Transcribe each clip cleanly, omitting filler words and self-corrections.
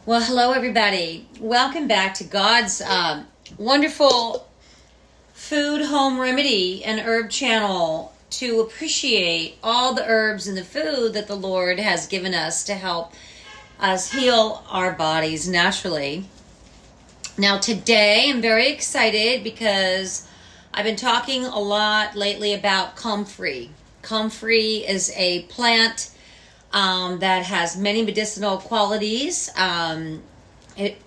Well, hello everybody. Welcome back to God's wonderful food home remedy and herb channel to appreciate all the herbs and the food that the Lord has given us to help us heal our bodies naturally. Now today I'm very excited because I've been talking a lot lately about comfrey. Comfrey is a plant that has many medicinal qualities. It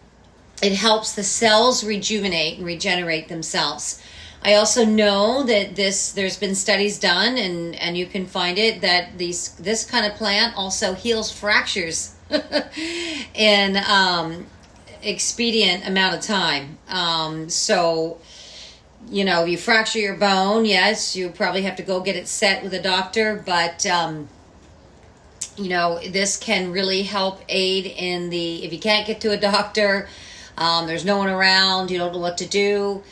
helps the cells rejuvenate and regenerate themselves. I also know that there's been studies done, and you can find it, that this kind of plant also heals fractures in expedient amount of time. So, you know, you fracture your bone, yes, you probably have to go get it set with a doctor, but you know, this can really help aid in if you can't get to a doctor, there's no one around, you don't know what to do,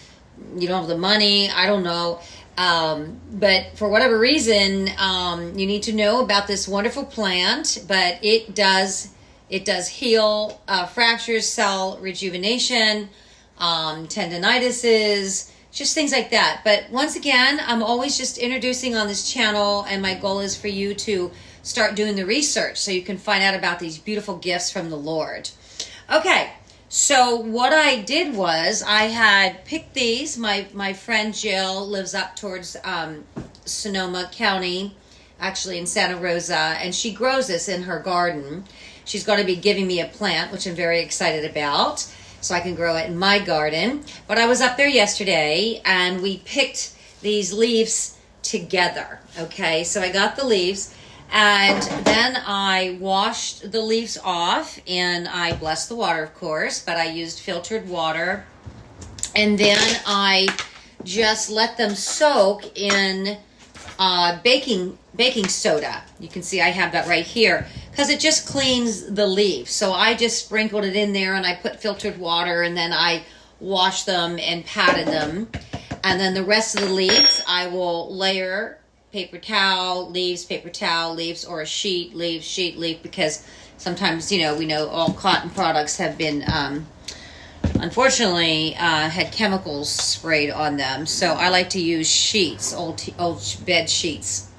you don't have the money, I don't know. But for whatever reason, you need to know about this wonderful plant, but it does heal fractures, cell rejuvenation, tendinitis, just things like that. But once again, I'm always just introducing on this channel, and my goal is for you to start doing the research so you can find out about these beautiful gifts from the Lord. Okay, so what I did was I had picked these. My friend Jill lives up towards Sonoma County, actually in Santa Rosa, and she grows this in her garden. She's going to be giving me a plant, which I'm very excited about, so I can grow it in my garden. But I was up there yesterday, and we picked these leaves together, okay? So I got the leaves, and then I washed the leaves off, and I blessed the water, of course, but I used filtered water. And then I just let them soak in baking soda. You can see I have that right here, because it just cleans the leaves. So I just sprinkled it in there, and I put filtered water, and then I washed them and patted them. And then the rest of the leaves, I will layer paper towel, leaves, or a sheet, leaf, because sometimes, you know, we know all cotton products have been, unfortunately, had chemicals sprayed on them. So I like to use sheets, old bed sheets.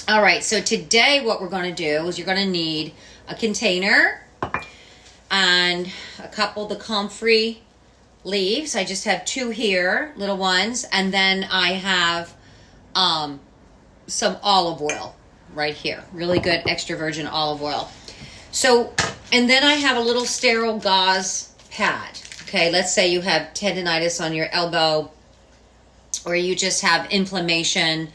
All right, so today what we're going to do is you're going to need a container and a couple of the comfrey leaves. I just have 2 here, little ones, and then I have some olive oil right here, really good extra virgin olive oil. So, and then I have a little sterile gauze pad. Okay, let's say you have tendinitis on your elbow, or you just have inflammation,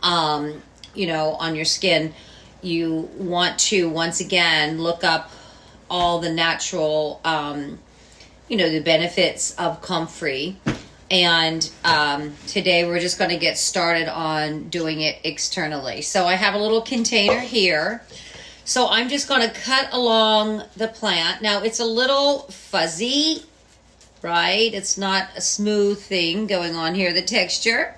you know, on your skin. You want to, once again, look up all the natural, you know, the benefits of comfrey. And today we're just going to get started on doing it externally. So I have a little container here. So I'm just going to cut along the plant. Now it's a little fuzzy, right? It's not a smooth thing going on here, the texture.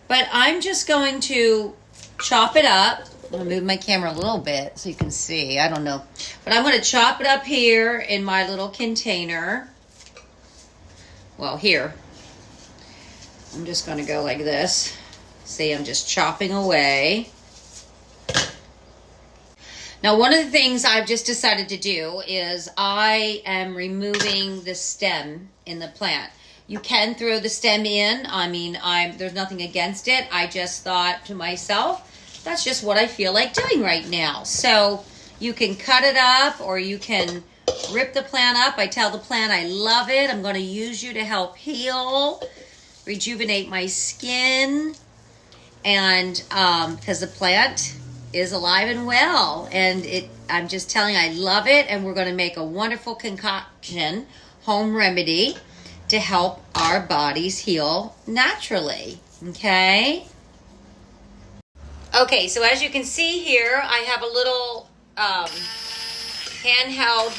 But I'm just going to chop it up. I'm going to move my camera a little bit so you can see. I don't know. But I'm going to chop it up here in my little container. Well, here. I'm just going to go like this. See, I'm just chopping away. Now, one of the things I've just decided to do is I am removing the stem in the plant. You can throw the stem in. I mean, there's nothing against it. I just thought to myself, that's just what I feel like doing right now. So you can cut it up, or you can rip the plant up. I tell the plant I love it. I'm going to use you to help heal, rejuvenate my skin, and because the plant is alive and well, and I'm just telling you, I love it, and we're going to make a wonderful concoction, home remedy, to help our bodies heal naturally. Okay, so as you can see here, I have a little handheld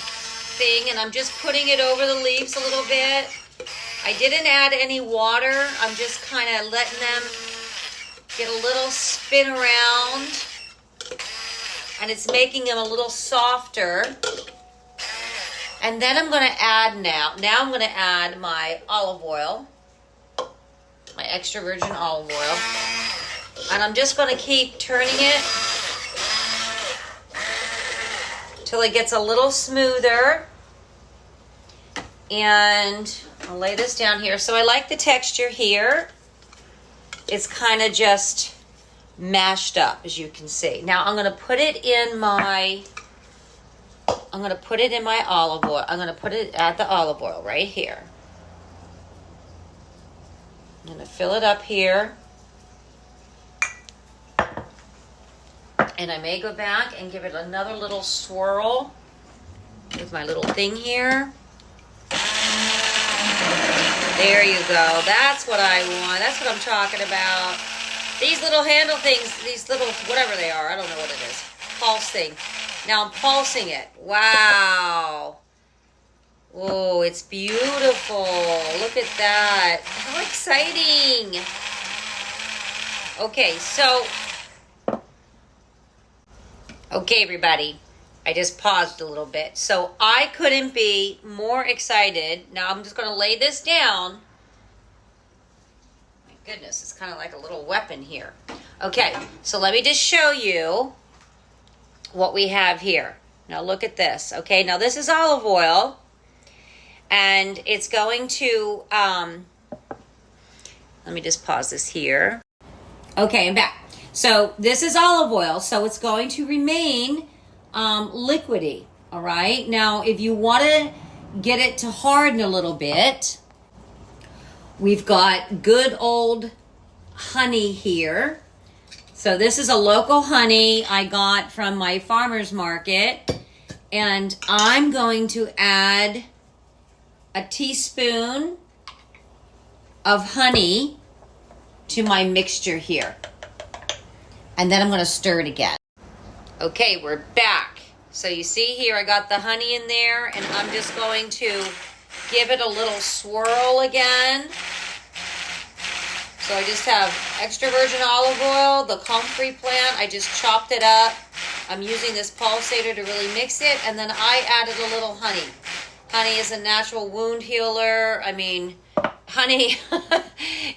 thing, and I'm just putting it over the leaves a little bit. I didn't add any water. I'm just kind of letting them get a little spin around, and it's making them a little softer. And then I'm going to add now I'm going to add my olive oil, my extra virgin olive oil. And I'm just going to keep turning it till it gets a little smoother. And I'll lay this down here. So I like the texture here. It's kind of just mashed up, as you can see. Now I'm going to put it in my olive oil. I'm going to put it at the olive oil right here. I'm going to fill it up here. And I may go back and give it another little swirl with my little thing here. There you go. That's what I want. That's what I'm talking about. These little handle things, these little, whatever they are, I don't know what it is. Pulse thing. Now I'm pulsing it. Wow. Oh, it's beautiful. Look at that. How exciting. Okay, so, okay, everybody. I just paused a little bit. So I couldn't be more excited. Now I'm just going to lay this down. My goodness, it's kind of like a little weapon here. Okay, so let me just show you what we have here. Now look at this. Okay, now this is olive oil. And it's going to, let me just pause this here. Okay, I'm back. So this is olive oil. So it's going to remain liquidy, all right? Now, if you want to get it to harden a little bit, we've got good old honey here. So this is a local honey I got from my farmer's market, and I'm going to add a teaspoon of honey to my mixture here. And then I'm going to stir it again. Okay, we're back. So you see here, I got the honey in there, and I'm just going to give it a little swirl again. So I just have extra virgin olive oil, the comfrey plant. I just chopped it up. I'm using this pulsator to really mix it, and then I added a little honey. Honey is a natural wound healer. I mean, honey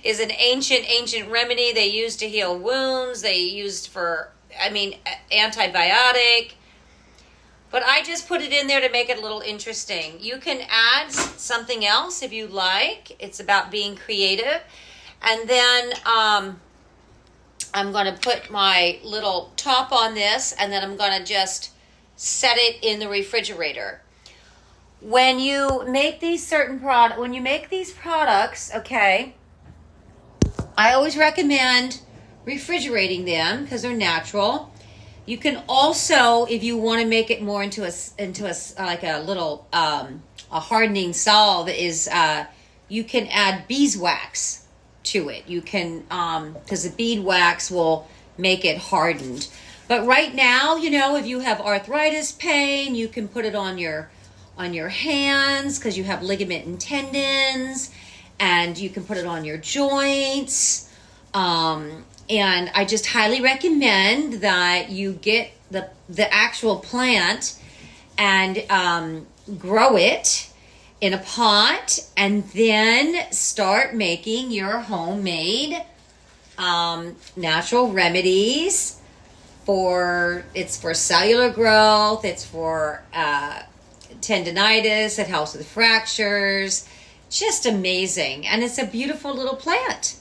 is an ancient remedy they used to heal wounds. They used for, antibiotic. But I just put it in there to make it a little interesting. You can add something else if you like. It's about being creative. And then I'm going to put my little top on this, and then I'm going to just set it in the refrigerator. When you make these products, okay, I always recommend refrigerating them because they're natural. You can also, if you want to make it more into a like a little a hardening salve, is you can add beeswax to it. You can because the beeswax will make it hardened. But right now, if you have arthritis pain, you can put it on your hands because you have ligament and tendons, and you can put it on your joints. And I just highly recommend that you get the actual plant and grow it in a pot, and then start making your homemade natural remedies. It's for cellular growth, it's for tendinitis, it helps with fractures. Just amazing. And it's a beautiful little plant.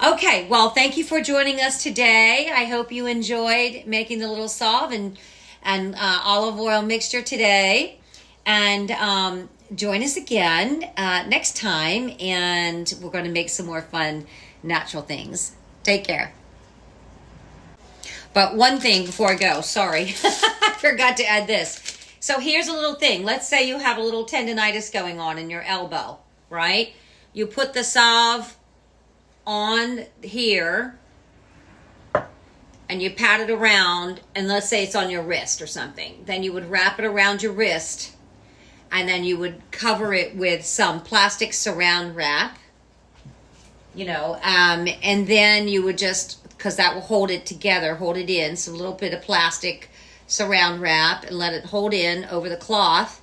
Okay, well, thank you for joining us today. I hope you enjoyed making the little salve and olive oil mixture today. And join us again next time, and we're going to make some more fun natural things. Take care. But one thing before I go, sorry, I forgot to add this. So here's a little thing. Let's say you have a little tendinitis going on in your elbow, right? You put the salve on here and you pat it around, and let's say it's on your wrist or something. Then you would wrap it around your wrist, and then you would cover it with some plastic saran wrap, and then you would just, because that will hold it together, hold it in, so a little bit of plastic saran wrap, and let it hold in over the cloth.